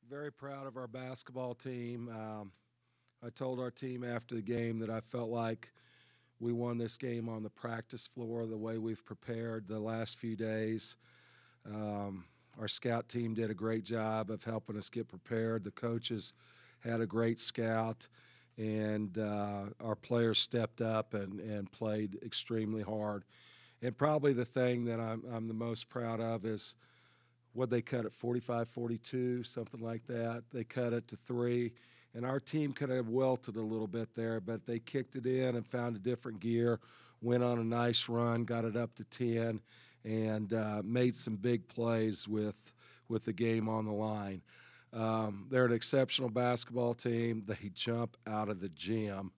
Very proud of our basketball team. I told our team after the game that I felt like we won this game on the practice floor the way we've prepared the last few days. Our scout team did a great job of helping us get prepared. The coaches had a great scout, and our players stepped up and played extremely hard. And probably the thing that I'm the most proud of is what they cut it 45-42, something like that. They cut it to 3, and our team could have wilted a little bit there, but they kicked it in and found a different gear, went on a nice run, got it up to 10, and made some big plays with the game on the line. They're an exceptional basketball team. They jump out of the gym.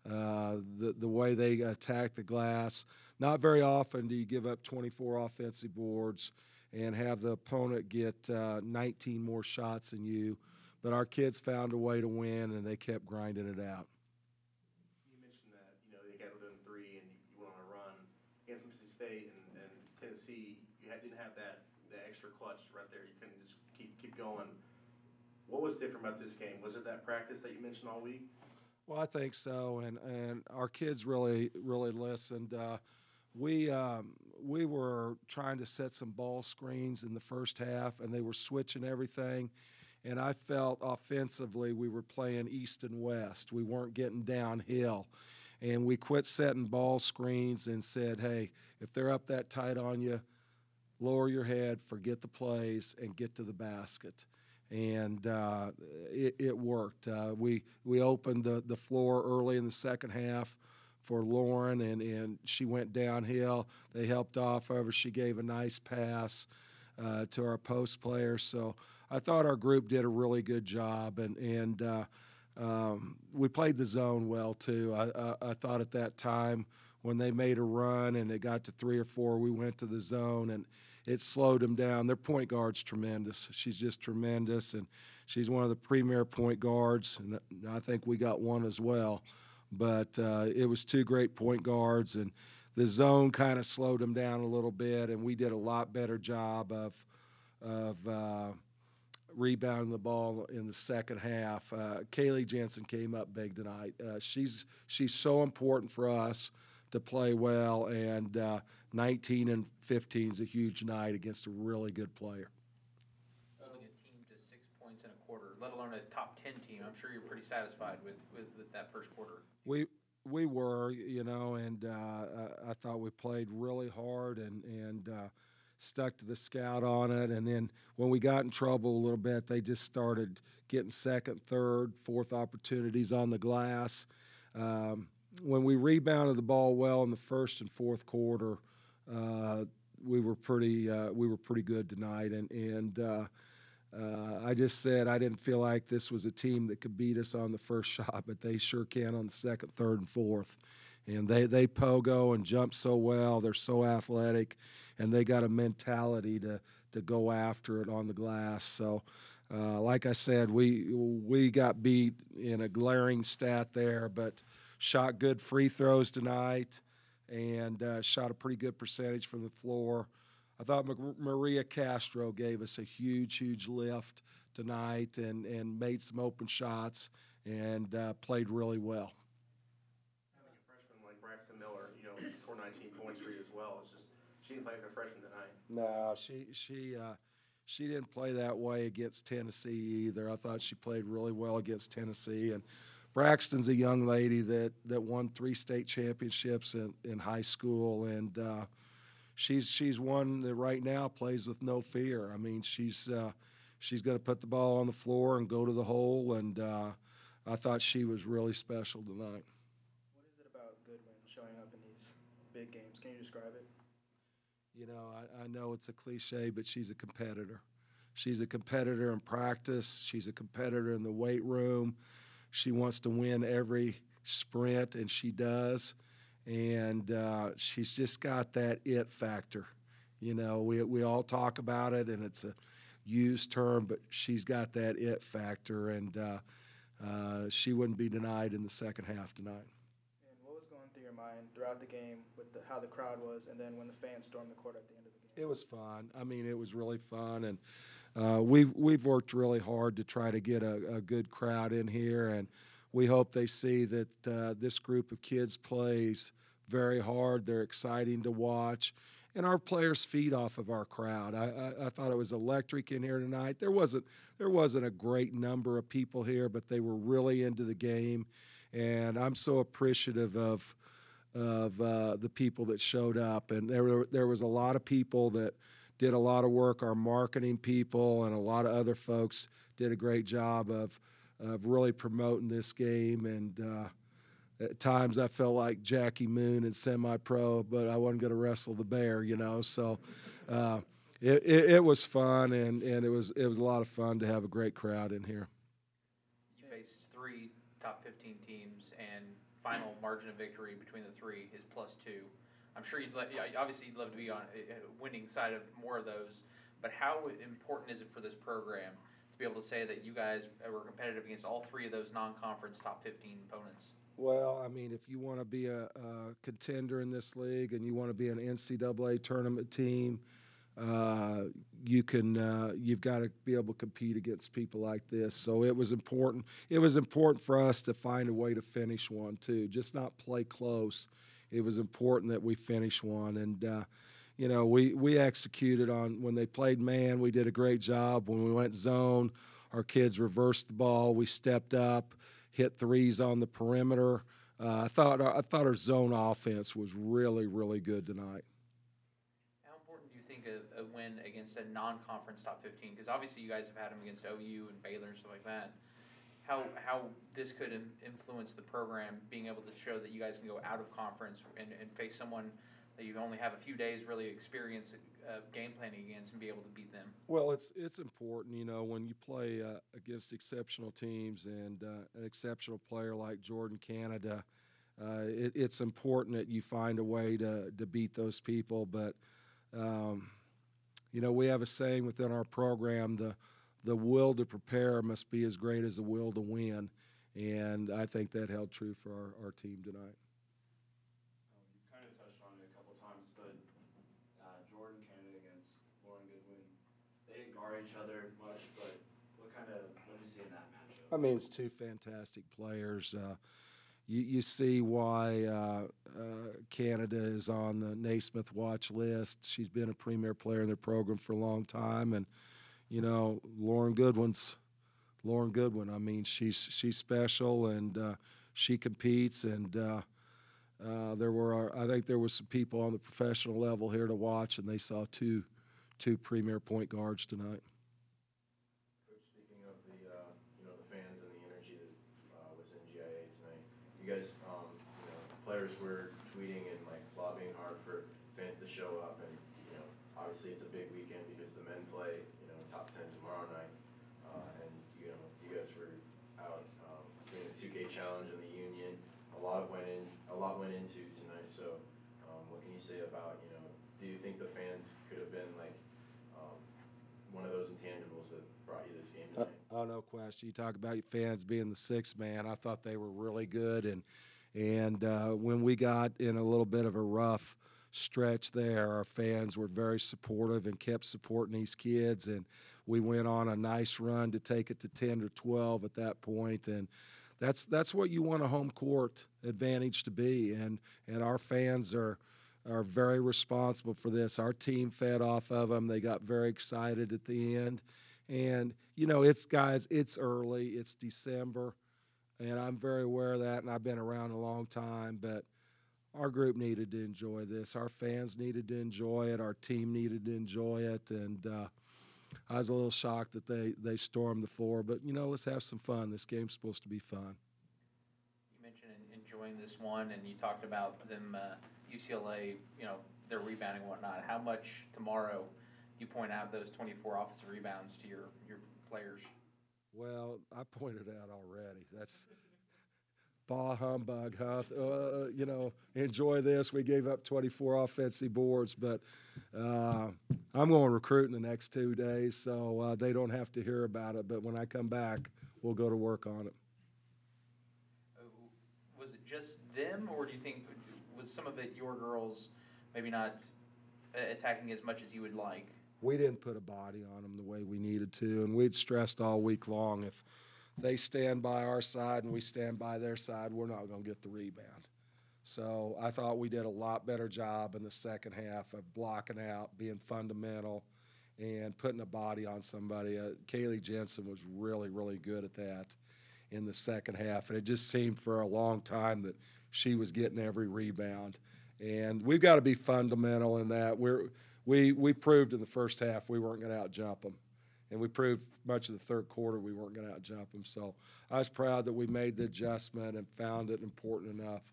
The way they attack the glass. Not very often do you give up 24 offensive boards and have the opponent get 19 more shots than you. But our kids found a way to win, and they kept grinding it out. You mentioned that they got within 3 and you went on a run against Mississippi State and Tennessee. Didn't have that extra clutch right there. You couldn't just keep going. What was different about this game? Was it that practice that you mentioned all week? Well, I think so, and our kids really listened. We were trying to set some ball screens in the first half, and they were switching everything. And I felt offensively we were playing east and west. We weren't getting downhill. And we quit setting ball screens and said, hey, if they're up that tight on you, lower your head, forget the plays, and get to the basket. And it worked. We opened the floor early in the second half for Lauren, and she went downhill. They helped off of her. She gave a nice pass to our post players. So I thought our group did a really good job, and we played the zone well too. I thought at that time when they made a run and it got to 3 or 4, we went to the zone, and it slowed them down. Their point guard's tremendous. She's just tremendous, and she's one of the premier point guards, and I think we got one as well. But it was 2 great point guards, and the zone kind of slowed them down a little bit, and we did a lot better job of rebounding the ball in the second half. Kaylee Jensen came up big tonight. She's so important for us to play well, and 19 and 15 is a huge night against a really good player. Holding a team to 6 points in a quarter, let alone a top 10 team, I'm sure you're pretty satisfied with that first quarter. We were, and I thought we played really hard and stuck to the scout on it. And then when we got in trouble a little bit, they just started getting second, third, fourth opportunities on the glass. When we rebounded the ball well in the first and fourth quarter, we were pretty good tonight. And I just said I didn't feel like this was a team that could beat us on the first shot, but they sure can on the second, third, and fourth. And they pogo and jump so well. They're so athletic, and they got a mentality to go after it on the glass. So, like I said, we got beat in a glaring stat there, but shot good free throws tonight and shot a pretty good percentage from the floor. I thought Maria Castro gave us a huge lift tonight and made some open shots and played really well. Having a freshman like Braxton Miller, scored 19 points for you as well. It's just she didn't play like a freshman tonight. No, she didn't play that way against Tennessee either. I thought she played really well against Tennessee. And Braxton's a young lady that won 3 state championships in high school, and she's one that right now plays with no fear. I mean, she's going to put the ball on the floor and go to the hole, and I thought she was really special tonight. What is it about Goodwin showing up in these big games? Can you describe it? I know it's a cliche, but she's a competitor. She's a competitor in practice. She's a competitor in the weight room. She wants to win every sprint, and she does. And she's just got that it factor. We all talk about it, and it's a used term, but she's got that it factor, and she wouldn't be denied in the second half tonight. And what was going through your mind throughout the game with how the crowd was, and then when the fans stormed the court at the end of the game? It was fun. I mean, it was really fun, and we've worked really hard to try to get a good crowd in here, and we hope they see that this group of kids plays very hard. They're exciting to watch, and our players feed off of our crowd. I thought it was electric in here tonight. There wasn't a great number of people here, but they were really into the game, and I'm so appreciative of the people that showed up. And there was a lot of people that did a lot of work. Our marketing people and a lot of other folks did a great job of really promoting this game. And at times I felt like Jackie Moon in semi-pro, but I wasn't going to wrestle the bear, you know. So it was fun, and it was a lot of fun to have a great crowd in here. You faced 3 top 15 teams, and final margin of victory between the 3 is +2. I'm sure obviously you'd love to be on a winning side of more of those, but how important is it for this program to be able to say that you guys were competitive against all 3 of those non-conference top 15 opponents? Well, I mean, if you want to be a contender in this league and you want to be an NCAA tournament team, you've got to be able to compete against people like this. So it was important. It was important for us to find a way to finish one too, just not play close. It was important that we finish one, and you know, we executed on when they played man. We did a great job. When we went zone, our kids reversed the ball. We stepped up, hit threes on the perimeter. I thought our zone offense was really, really good tonight. How important do you think a win against a non-conference top 15? Because obviously you guys have had them against OU and Baylor and stuff like that. How this could influence the program, being able to show that you guys can go out of conference and face someone that you only have a few days really experience game planning against and be able to beat them? Well, it's important, you know, when you play against exceptional teams and an exceptional player like Jordan Canada, it's important that you find a way to beat those people. But, you know, we have a saying within our program, the will to prepare must be as great as the will to win, and I think that held true for our team tonight. You've kind of touched on it a couple times, but Jordan Canada against Lauren Goodwin, they didn't guard each other much, but what did you see in that matchup? I mean, it's 2 fantastic players. You see why Canada is on the Naismith watch list. She's been a premier player in their program for a long time, and you know, Lauren Goodwin. I mean, she's special, and she competes. And I think there were some people on the professional level here to watch, and they saw two premier point guards tonight. Coach, speaking of the the fans and the energy that was in GIA tonight, you guys, players were tweeting and like lobbying hard for fans to show up, and obviously it's a big weekend because the men play top 10 tomorrow night, and you guys were out doing the 2K challenge in the Union. A lot went into tonight. So what can you say about do you think the fans could have been like one of those intangibles that brought you this game tonight? Oh, no question. You talk about your fans being the 6th man. I thought they were really good, and when we got in a little bit of a rough stretch there, our fans were very supportive and kept supporting these kids, and we went on a nice run to take it to 10 or 12 at that point, and that's what you want a home court advantage to be, and our fans are very responsible for this. Our team fed off of them. They got very excited at the end, and it's early, it's December, and I'm very aware of that, and I've been around a long time, but our group needed to enjoy this. Our fans needed to enjoy it. Our team needed to enjoy it. And I was a little shocked that they stormed the floor. But, let's have some fun. This game's supposed to be fun. You mentioned enjoying this one, and you talked about them, UCLA, their rebounding and whatnot. How much tomorrow do you point out those 24 offensive rebounds to your players? Well, I pointed out already. That's bah humbug, huh? Enjoy this. We gave up 24 offensive boards, but I'm going recruiting the next 2 days, so they don't have to hear about it. But when I come back, we'll go to work on it. Was it just them, or do you think was some of it your girls maybe not attacking as much as you would like? we didn't put a body on them the way we needed to, and we'd stressed all week long, if they stand by our side and we stand by their side, we're not going to get the rebound. So I thought we did a lot better job in the second half of blocking out, being fundamental, and putting a body on somebody. Kaylee Jensen was really, really good at that in the second half, and it just seemed for a long time that she was getting every rebound. And we've got to be fundamental in that. We proved in the first half we weren't going to out-jump them, and we proved much of the third quarter we weren't going to out-jump them. So I was proud that we made the adjustment and found it important enough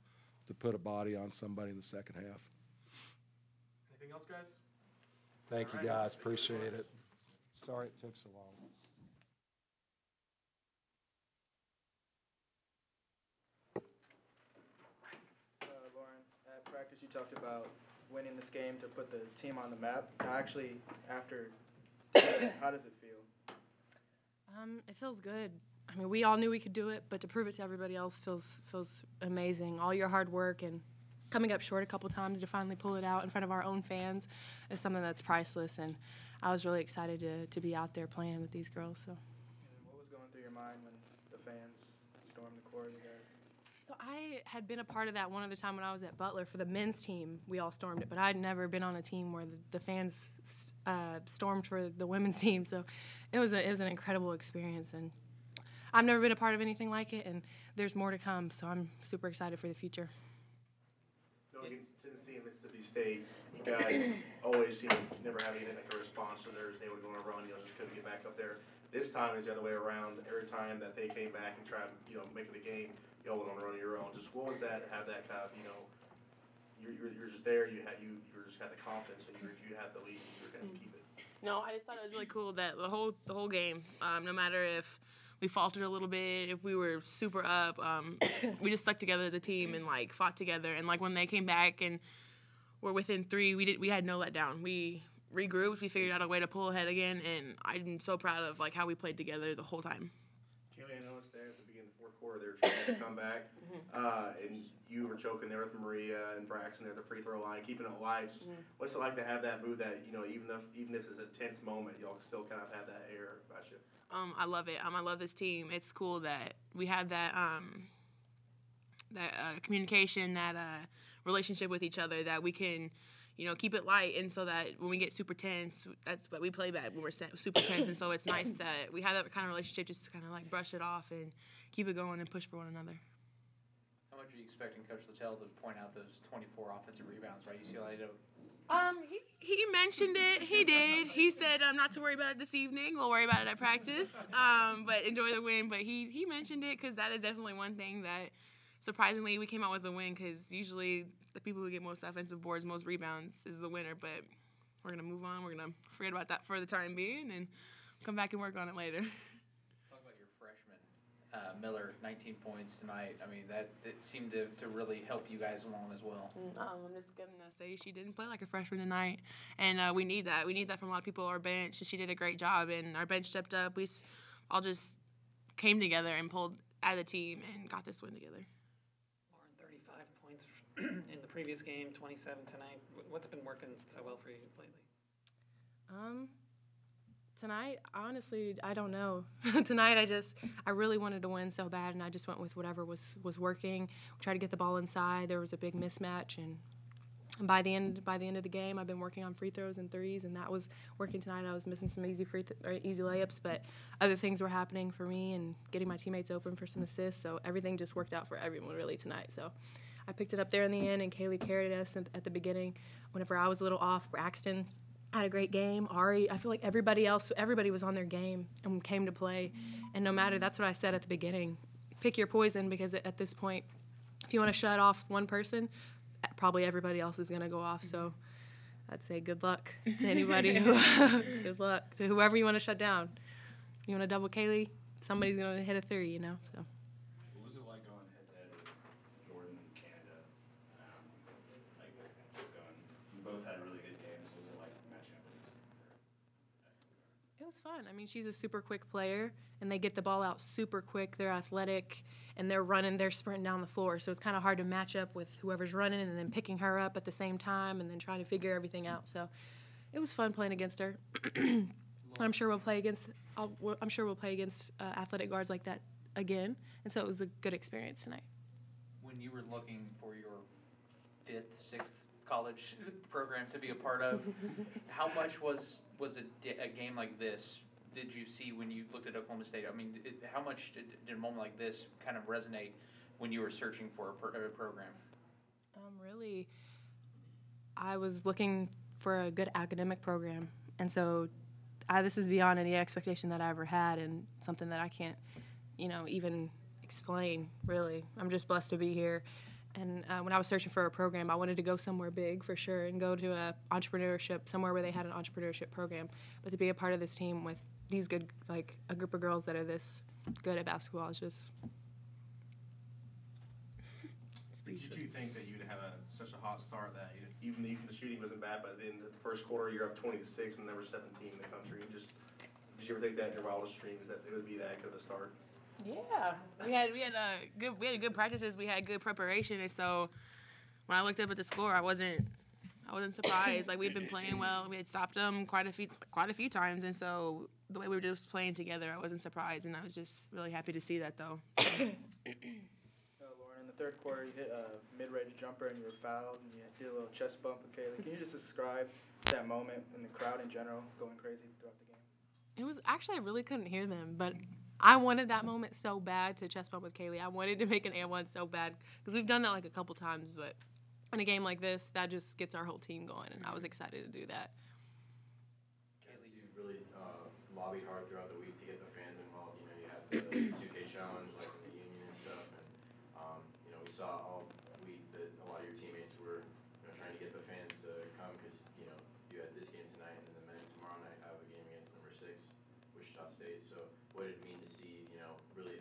to put a body on somebody in the second half. Anything else, guys? Thank you, guys. Appreciate it. Sorry it took so long. Lauren, at practice you talked about winning this game to put the team on the map. Now, actually, after, how does it feel? It feels good. I mean, we all knew we could do it, but to prove it to everybody else feels amazing. All your hard work and coming up short a couple times to finally pull it out in front of our own fans is something that's priceless, and I was really excited to be out there playing with these girls. So. And what was going through your mind when the fans stormed the court, you guys? So I had been a part of that one other time when I was at Butler for the men's team. We all stormed it, but I'd never been on a team where the fans stormed for the women's team. So it was an incredible experience, and I've never been a part of anything like it, and there's more to come. So I'm super excited for the future. Going against Tennessee and Mississippi State, you guys always never have anything like a response to theirs. They would go on a run, just couldn't get back up there. This time is the other way around. Every time that they came back and tried, make it a game, y'all went on a run of your own. Just what was that? Have that kind of, you're just there. You just had the confidence that you had the lead. And you were going to keep it. No, I just thought it was really cool that the whole game, no matter if we faltered a little bit, if we were super up, we just stuck together as a team and fought together. And when they came back and were within 3, we had no letdown. We regrouped, we figured out a way to pull ahead again, and I'm so proud of how we played together the whole time. Kaylee, I noticed there at the beginning of the fourth quarter they were trying to come back, and you were choking there with Maria and Braxton there at the free throw line, keeping it alive. What's it like to have that move that even if it's a tense moment, y'all still kind of have that air about you? I love it. I love this team. It's cool that we have that communication, that relationship with each other, that we can, keep it light, and so that when we get super tense, that's what we play bad when we're super tense, and so it's nice that we have that kind of relationship, just to kind of brush it off and keep it going and push for one another. How much are you expecting Coach Littell to point out those 24 offensive rebounds, right? UCLA to He mentioned it. He did. He said, not to worry about it this evening. We'll worry about it at practice. But enjoy the win. But he mentioned it because that is definitely one thing that, surprisingly, we came out with a win, because usually the people who get most offensive boards, most rebounds, is the winner. But we're going to move on. We're going to forget about that for the time being and come back and work on it later. Talk about your freshman, Miller, 19 points tonight. I mean, it seemed to really help you guys along as well. I'm just going to say she didn't play like a freshman tonight, and we need that. We need that from a lot of people on our bench. She did a great job, and our bench stepped up. We all just came together and pulled as a team and got this win together. Lauren, 35 points in the previous game, 27 tonight. What's been working so well for you lately? Tonight, honestly, I don't know. Tonight, I really wanted to win so bad, and I just went with whatever was working. We tried to get the ball inside. There was a big mismatch, and by the end of the game, I've been working on free throws and threes, and that was working tonight. I was missing some easy layups, but other things were happening for me and getting my teammates open for some assists. So everything just worked out for everyone really tonight. So I picked it up there in the end, and Kaylee carried us at the beginning. Whenever I was a little off, Braxton had a great game. Ari, I feel like everybody was on their game and came to play. And no matter, that's what I said at the beginning, pick your poison, because at this point, if you want to shut off one person, probably everybody else is going to go off. So I'd say good luck to anybody. Good luck to whoever you want to shut down. You want to double Kaylee, somebody's going to hit a 3, so. What was it like going head-to-head with Jordan and Canada? You both had really good games. What was it like matching up with this? It was fun. I mean, she's a super quick player, and they get the ball out super quick. They're athletic, and they're sprinting down the floor. So it's kind of hard to match up with whoever's running and then picking her up at the same time and then trying to figure everything out. So It was fun playing against her. I'm sure we'll play against. I'm sure we'll play against athletic guards like that again, and so it was a good experience tonight. When you were looking for your 5th, 6th college program to be a part of, how much was a game like this did you see when you looked at Oklahoma State? I mean, how much did a moment like this kind of resonate when you were searching for a program? Really, I was looking for a good academic program, and so this is beyond any expectation that I ever had, and something that I can't, even explain. Really, I'm just blessed to be here. And when I was searching for a program, I wanted to go somewhere big for sure and go to a entrepreneurship, somewhere where they had an entrepreneurship program. But to be a part of this team with these good, like a group of girls that are this good at basketball is just Did you think that you'd have such a hot start that even the shooting wasn't bad, but then the first quarter you're up 20-6 and number 17 in the country? Did you ever think that in your wildest dreams that it would be that good of a start? Yeah, we had good practices. We had good preparation, and so when I looked up at the score, I wasn't surprised. Like, we'd been playing well. We had stopped them quite a few times, and so the way we were just playing together, I wasn't surprised, and I was just really happy to see that, though. Lauren, in the third quarter, you hit a mid-range jumper and you were fouled, and you did a little chest bump with Kaylee. Can you just describe that moment and the crowd in general going crazy throughout the game? It was actually, I really couldn't hear them, but I wanted that moment so bad to chest bump with Kaylee. I wanted to make an and-one so bad because we've done that like a couple times, but in a game like this, that just gets our whole team going, and I was excited to do that. Kaylee, you really lobbied hard throughout the week to get the fans involved. You had the 2K challenge, like in the union and stuff, and we saw all week that a lot of your teammates were trying to get the fans to come because you had this game tonight, and then the men tomorrow night have a game against number 6, Wichita State. So what did it mean to see really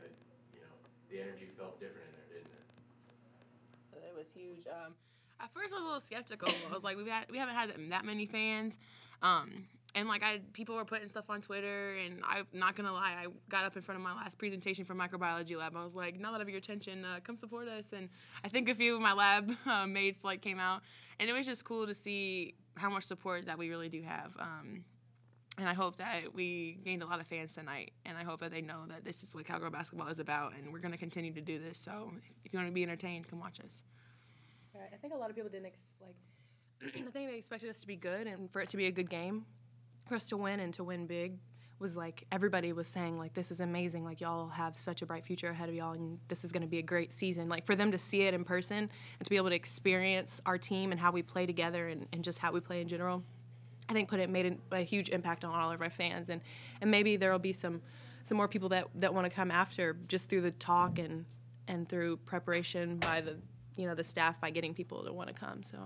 the energy felt different in there, didn't it? It was huge. At first, I was a little skeptical. I was like, we haven't had that many fans, and like people were putting stuff on Twitter, and I'm not gonna lie, I got up in front of my last presentation for microbiology lab. I was like, now that I have your attention, come support us. And I think a few of my lab mates came out, and it was just cool to see how much support that we really do have. And I hope that we gained a lot of fans tonight, and I hope that they know that this is what Cowgirl basketball is about, and we're going to continue to do this. So if you want to be entertained, come watch us. Right. I think a lot of people didn't I think they expected us to be good and for it to be a good game. For us to win and to win big was like everybody was saying, like, this is amazing. Like, y'all have such a bright future ahead of y'all, and this is going to be a great season. Like, for them to see it in person and to be able to experience our team and how we play together and just how we play in general, I think made a huge impact on all of our fans, and maybe there will be some more people that want to come after just through the talk and through preparation by the staff by getting people to want to come. So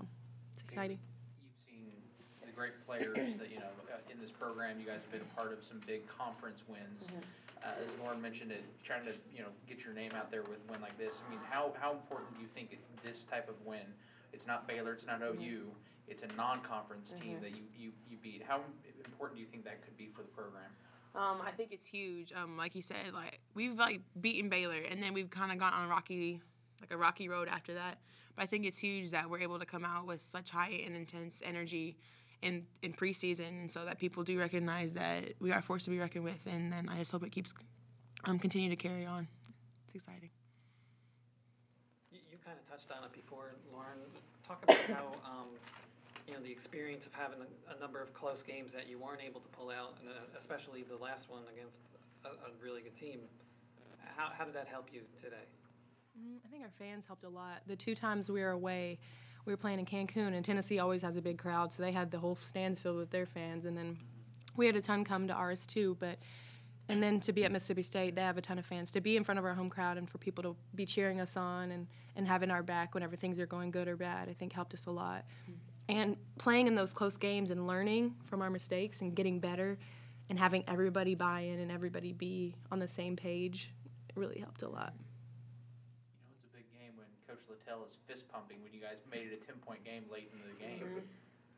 it's exciting. You've seen the great players that in this program. You guys have been a part of some big conference wins. As Lauren mentioned, trying to get your name out there with a win like this. I mean, how important do you think this type of win? It's not Baylor, it's not OU. It's a non-conference team that you beat. How important do you think that could be for the program? I think it's huge. Like you said, we've beaten Baylor, and then we've kind of gone on a rocky road after that. But I think it's huge that we're able to come out with such high and intense energy in preseason, and so that people do recognize that we are a force to be reckoned with. And then I just hope it keeps continue to carry on. It's exciting. You kind of touched on it before, Lauren. Talk about how the experience of having a number of close games that you weren't able to pull out, and especially the last one against a really good team. How did that help you today? I think our fans helped a lot. The 2 times we were away, we were playing in Cancun, and Tennessee always has a big crowd, so they had the whole stands filled with their fans, and then we had a ton come to ours too. And then to be at Mississippi State, they have a ton of fans. To be in front of our home crowd and for people to be cheering us on and having our back whenever things are going good or bad, I think helped us a lot. And playing in those close games and learning from our mistakes and getting better and having everybody buy in and everybody be on the same page, it really helped a lot. It's a big game when Coach Littell is fist pumping when you guys made it a 10-point game late in the game.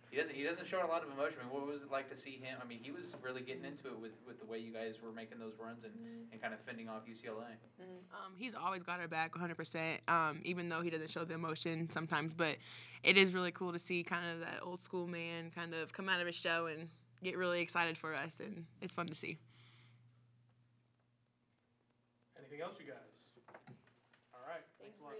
He doesn't show a lot of emotion. I mean, what was it like to see him? I mean, he was really getting into it with the way you guys were making those runs and kind of fending off UCLA. He's always got our back 100%, even though he doesn't show the emotion sometimes. But it is really cool to see kind of that old school man kind of come out of his shell and get really excited for us, and it's fun to see. Anything else, you guys? All right. Thanks a lot.